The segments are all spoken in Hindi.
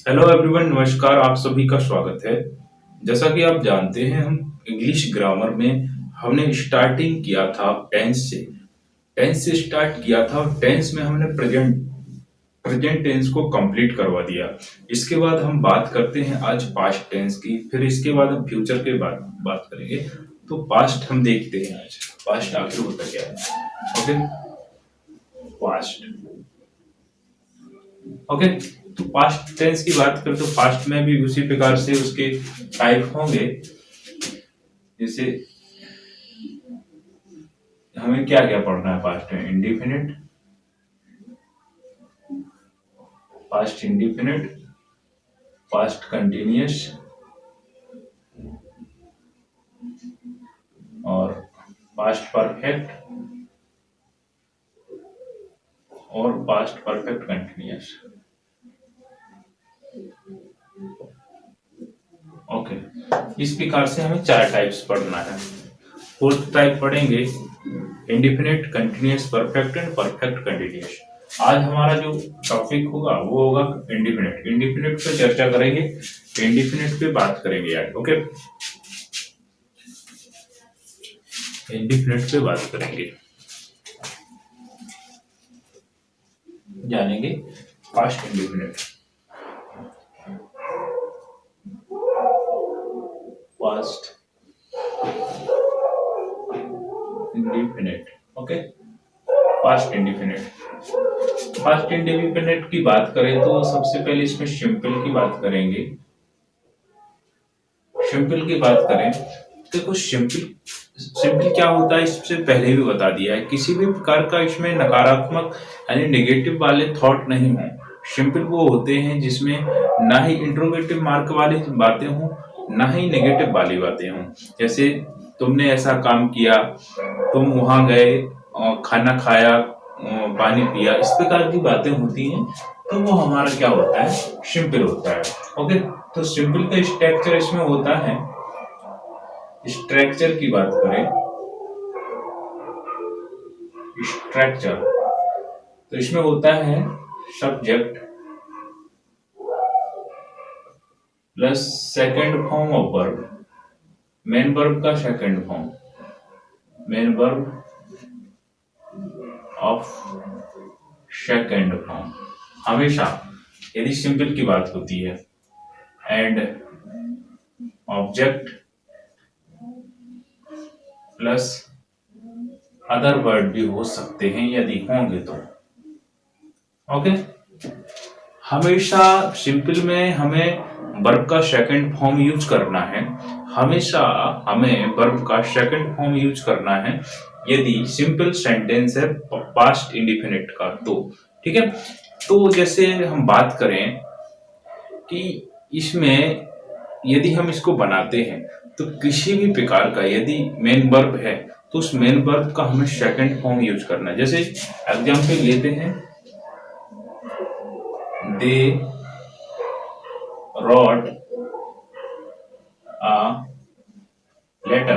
हेलो एवरीवन, नमस्कार। आप सभी का स्वागत है। जैसा कि आप जानते हैं, हम इंग्लिश ग्रामर में हमने स्टार्टिंग किया था टेंस से स्टार्ट किया था और टेंस में हमने प्रेजेंट प्रेजेंट टेंस को कंप्लीट करवा दिया। इसके बाद हम बात करते हैं आज पास्ट टेंस की, फिर इसके बाद हम फ्यूचर के बाद बात करेंगे। तो पास्ट हम देखते हैं आज, पास्ट आखिर होता क्या है। Okay, past. ओके, तो पास्ट टेंस की बात करें तो पास्ट में भी उसी प्रकार से उसके टाइप होंगे। जैसे हमें क्या क्या पढ़ना है पास्ट में? Indefinite, past indefinite, past continuous और पास्ट परफेक्ट और पास्ट परफेक्ट कंटिन्यूअस। ओके, इस प्रकार से हमें चार टाइप्स पढ़ना है। फोर्थ टाइप पढ़ेंगे indefinite, continuous, perfect and perfect continuous. आज हमारा जो टॉपिक होगा वो होगा इंडिफिनिट। इंडिफिनिट पे चर्चा करेंगे, इंडिफिनिट पे बात करेंगे आज। ओके, इंडिफिनिट पे बात करेंगे, जानेंगे past indefinite, past indefinite. Okay, past indefinite. Past indefinite की बात करें तो सबसे पहले इसमें सिंपल की बात करेंगे। सिंपल की बात करें, देखो सिंपल सिंपल क्या होता है इससे पहले भी बता दिया है। किसी भी प्रकार का इसमें नकारात्मक यानी नेगेटिव वाले थॉट नहीं हो। सिंपल वो होते हैं जिसमें ना ही इंट्रोगेटिव मार्क वाली बातें हों, ना ही नेगेटिव वाली बातें हों। जैसे तुमने ऐसा काम किया, तुम वहां गए, खाना खाया, पानी पिया, इस प्रकार की बातें होती हैं तो वो हमारा क्या होता है? सिंपल होता है। ओके, तो सिंपल का स्ट्रक्चर इसमें होता है। स्ट्रक्चर की बात करें, स्ट्रक्चर तो इसमें होता है subject plus second form of verb, main verb का second form, main verb of second form हमेशा यदि सिंपल की बात होती है। And object plus other word भी हो सकते हैं यदि होंगे तो। ओके, हमेशा सिंपल में हमें वर्ब का सेकंड फॉर्म यूज करना है। हमेशा हमें वर्ब का सेकंड फॉर्म यूज करना है यदि सिंपल सेंटेंस है पास्ट इंडिफिनिट का तो। ठीक है, तो जैसे हम बात करें कि इसमें यदि हम इसको बनाते हैं तो किसी भी प्रकार का यदि मेन वर्ब है तो उस मेन वर्ब का हमें सेकंड फॉर्म यूज करना है। जैसे एग्जांपल लेते हैं, दे wrote a letter।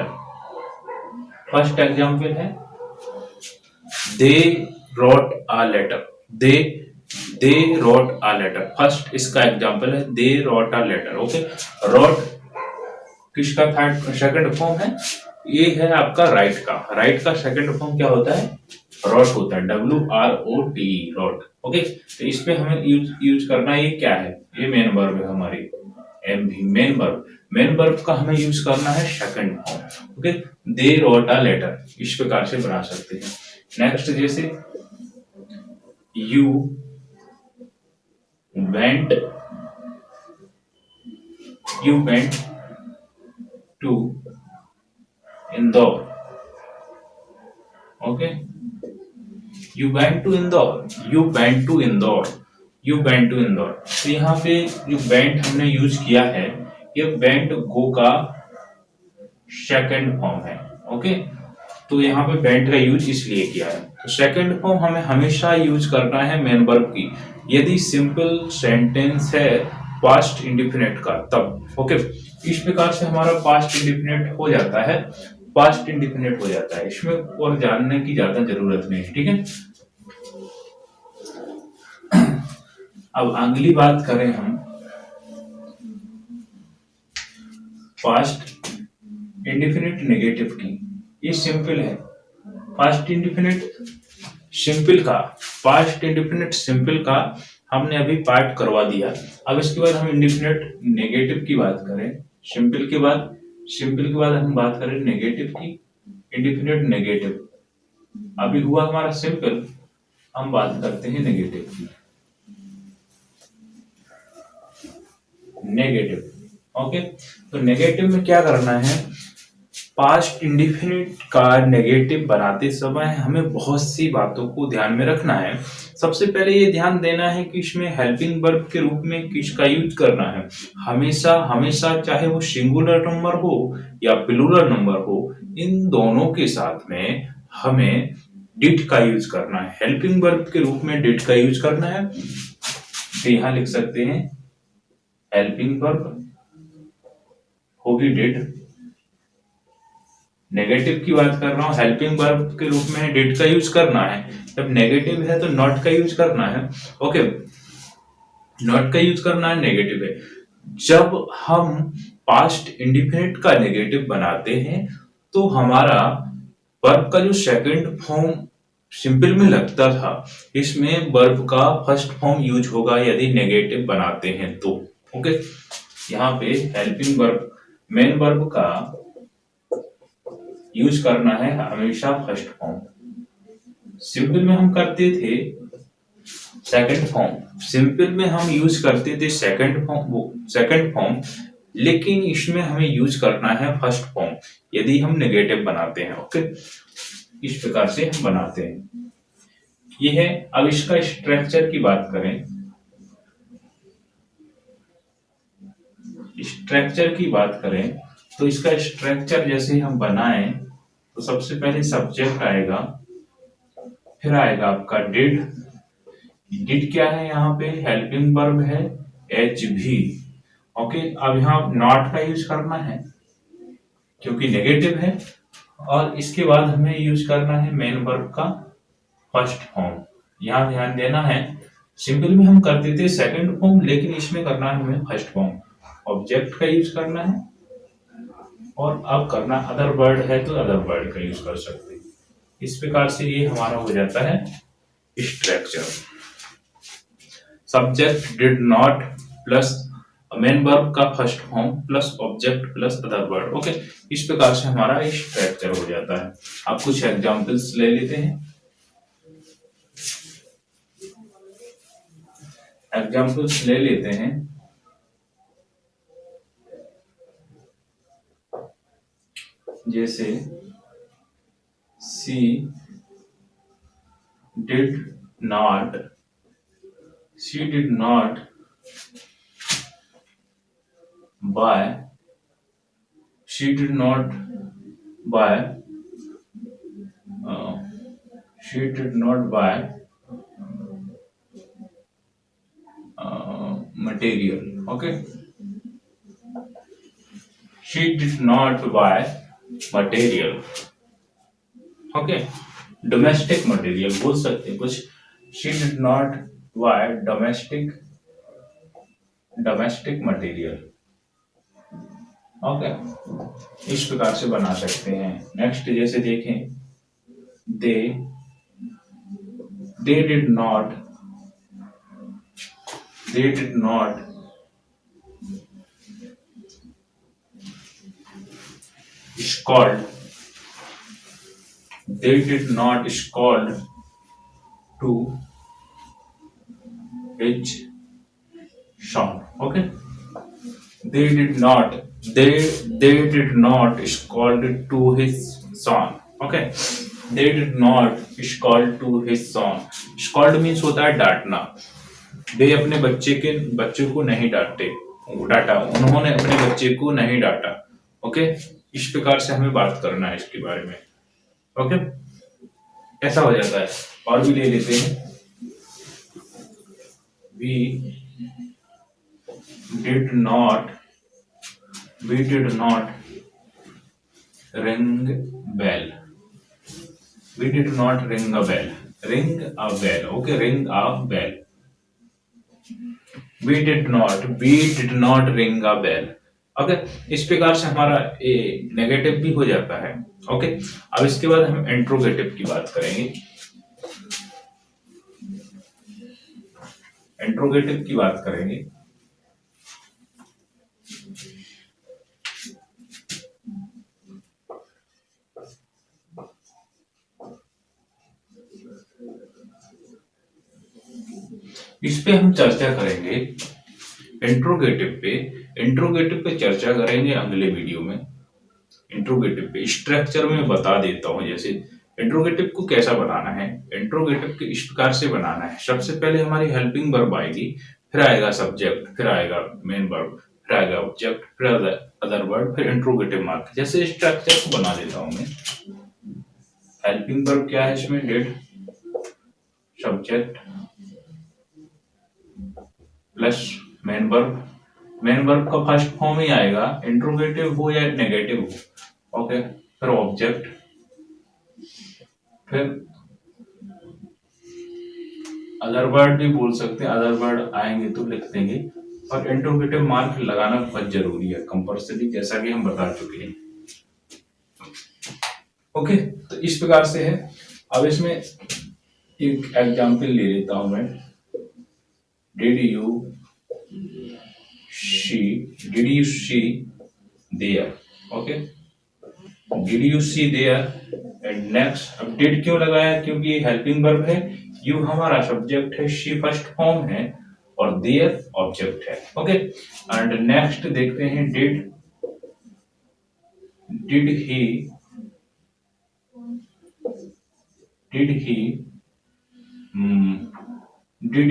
First example है दे wrote a letter। They wrote a letter, first इसका एग्जांपल है दे wrote a letter। Okay, wrote किसका थर्ड सेकंड फॉर्म है? ये है आपका राइट का। राइट का सेकंड फॉर्म क्या होता है? रोट होता है, WROT, रोट। ओके, तो इस पे हमें यूज करना ये क्या है? ये मेन वर्ब है हमारी, मेन वर्ब। मेन वर्ब का हमें यूज करना है second form. Okay, they wrote a letter, इस प्रकार से बना सकते हैं। नेक्स्ट जैसे you went to Indore. Okay, you went to Indore, you went to Indore, you went to Indore. तो यहाँ पे जो वेंट हमने यूज किया है, ये वेंट गो का सेकंड फॉर्म है। ओके, तो यहाँ पे वेंट का यूज इसलिए किया है। तो सेकंड फॉर्म हमें हमेशा यूज करना है मेन वर्ब की यदि सिंपल सेंटेंस है पास्ट इंडिफिनिट का तब। ओके, इस प्रकार से हमारा पास्ट इंडिफिनिट हो जाता है, पास्ट इंडिफिनिट हो जाता है। इसमें और जानने की ज्यादा जरूरत नहीं है। ठीक है, अब अगली बात करें हम पास्ट इंडेफिनिट नेगेटिव की, ये सिंपल है। पास्ट इंडेफिनिट सिंपल का हमने अभी पार्ट करवा दिया। अब इसके बाद हम इंडेफिनिट नेगेटिव की बात करें। सिंपल के बाद हम बात करें नेगेटिव की, इंडेफिनिट नेगेटिव। अभी हुआ हमारा सिंपल, हम बात करते हैं नेगेटिव की। Negative, okay. तो नेगेटिव में क्या करना है, पास्ट इंडेफिनिट का नेगेटिव बनाते समय हमें बहुत सी बातों को ध्यान में रखना है। सबसे पहले ये ध्यान देना है कि इसमें हेल्पिंग वर्ब के रूप में किसका यूज करना है। हमेशा चाहे वो सिंगुलर नंबर हो या प्लूरल नंबर हो, इन दोनों के साथ में हमें डिड का यूज करना है। हेल्पिंग वर्ब के रूप में डिड का यूज करना है। तो यहां लिख सकते हैं हेल्पिंग वर्ब होगी डिड। नेगेटिव की बात कर रहा हूं, हेल्पिंग वर्ब के रूप में डिड का यूज करना है। जब नेगेटिव है तो नॉट का यूज करना है, ओके। नॉट का यूज करना है, नेगेटिव है। जब हम पास्ट इंडेफिनिट का नेगेटिव बनाते हैं तो हमारा वर्ब का जो सेकंड फॉर्म सिंपल में लगता था, इसमें वर्ब का फर्स्ट फॉर्म यूज होगा यदि नेगेटिव बनाते हैं तो, ओके। यहाँ पे हेल्पिंग वर्ब, मेन वर्ब का यूज करना है हमेशा फर्स्ट फॉर्म। सिंपल में हम करते थे सेकंड फॉर्म, सिंपल में हम यूज करते थे सेकंड फॉर्म, लेकिन इसमें हमें यूज करना है फर्स्ट फॉर्म यदि हम नेगेटिव बनाते हैं, ओके। इस प्रकार से हम बनाते हैं, ये है। अब इसका स्ट्रक्चर की बात करें, तो इसका स्ट्रक्चर जैसे हम बनाएं तो सबसे पहले सब्जेक्ट आएगा, फिर आएगा आपका डिड। डिड क्या है, यहाँ पे हेल्पिंग वर्ब है एच भी, ओके। अब यहाँ नॉट का यूज करना है क्योंकि नेगेटिव है, और इसके बाद हमें यूज करना है मेन वर्ब का फर्स्ट फॉर्म। यहाँ ध्यान देना है, सिंपल में हम करते थे सेकंड फॉर्म, लेकिन इसमें करना है हमें फर्स्ट फॉर्म। ऑब्जेक्ट का यूज करना है, और अब करना अदर वर्ड है तो अदर वर्ड का यूज कर सकते हैं। इस प्रकार से ये हमारा हो जाता है structure. Subject did not plus main verb का first form plus object plus other word, okay. इस प्रकार से हमारा स्ट्रक्चर हो जाता है। अब कुछ एग्जांपल्स ले लेते हैं। जैसे she did not buy, she did not buy material, okay. She did not buy material, okay. Domestic material बोल सकते हैं कुछ। She did not buy domestic material, okay. इस प्रकार से बना सकते हैं। नेक्स्ट जैसे देखें, they did not scold to his son, okay. They did not scold to his son, okay. They did not scold to his son. Scold means होता है डांटना। वे अपने बच्चे को नहीं डांटा, उन्होंने अपने बच्चे को नहीं डांटा, ओके। इस प्रकार से हमें बात करना है इसके बारे में, ओके। ऐसा हो जाता है। और भी ले लेते हैं, we did not ring bell. We did not ring a bell. Ring a bell, okay. Ring a bell. We did not ring a bell. Okay, इस प्रकार से हमारा ए नेगेटिव भी हो जाता है। ओके, अब इसके बाद हम इंट्रोगेटिव की बात करेंगे। इंट्रोगेटिव की बात करेंगे। इस पे हम चर्चा करेंगे इंट्रोगेटिव पे चर्चा करेंगे अगले वीडियो में। इंट्रोगेटिव पे स्ट्रक्चर में बता देता हूं, जैसे इंट्रोगेटिव को कैसा बनाना है। इंट्रोगेटिव के इस प्रकार से बनाना है, सबसे पहले हमारी हेल्पिंग वर्ब आएगी, फिर आएगा सब्जेक्ट, फिर आएगा मेन वर्ब, फिर आएगा ऑब्जेक्ट, फिर अदर वर्ड, फिर इंट्रोगेटिव मार्क। जैसे स्ट्रक्चर को बना देता हूं मैं। हेल्पिंग वर्ब क्या है इसमें, did, subject plus main verb. Main verb का फर्स्ट फॉर्म ही आएगा, इंट्रोगेटिव हो या नेगेटिव हो। ओके, फिर ऑब्जेक्ट, फिर अदर वर्ड भी बोल सकते हैं, अदर वर्ड आएंगे तो लिख देंगे। और इंट्रोगेटिव मार्क लगाना बहुत जरूरी है, कंपल्सरी, जैसा कि हम बता चुके हैं। ओके, तो इस प्रकार से है। अब इसमें एक एग्जाम्पल ले लेता हूं मैं। Did you see there? Okay, did you see there and next. अब डिड क्यों लगाया, क्योंकि ये हेल्पिंग वर्ब है, यू हमारा सब्जेक्ट है, शी फर्स्ट फॉर्म है और देयर ऑब्जेक्ट है। ओके, एंड नेक्स्ट देखते हैं, did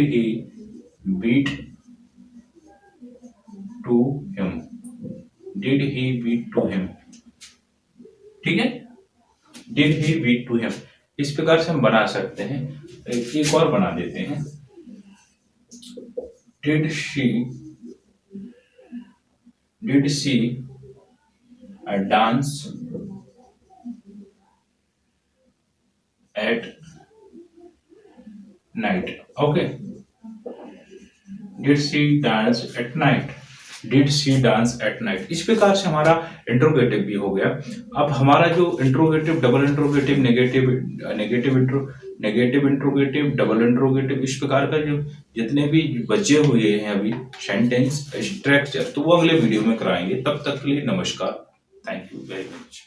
he beat to him? Did he beat to him? ठीक है, did he beat to him, इस प्रकार से हम बना सकते हैं। एक और बना देते हैं, did she dance at night? Okay, did she dance at night? Did she dance at night? इस प्रकार से हमारा इंट्रोगेटिव भी हो गया। अब हमारा जो interrogative, double interrogative, negative interrogative, double interrogative, इस प्रकार का जो जितने भी बचे हुए हैं अभी सेंटेंस स्ट्रक्चर, तो वो अगले वीडियो में कराएंगे। तब तक के लिए नमस्कार, थैंक यू वेरी मच।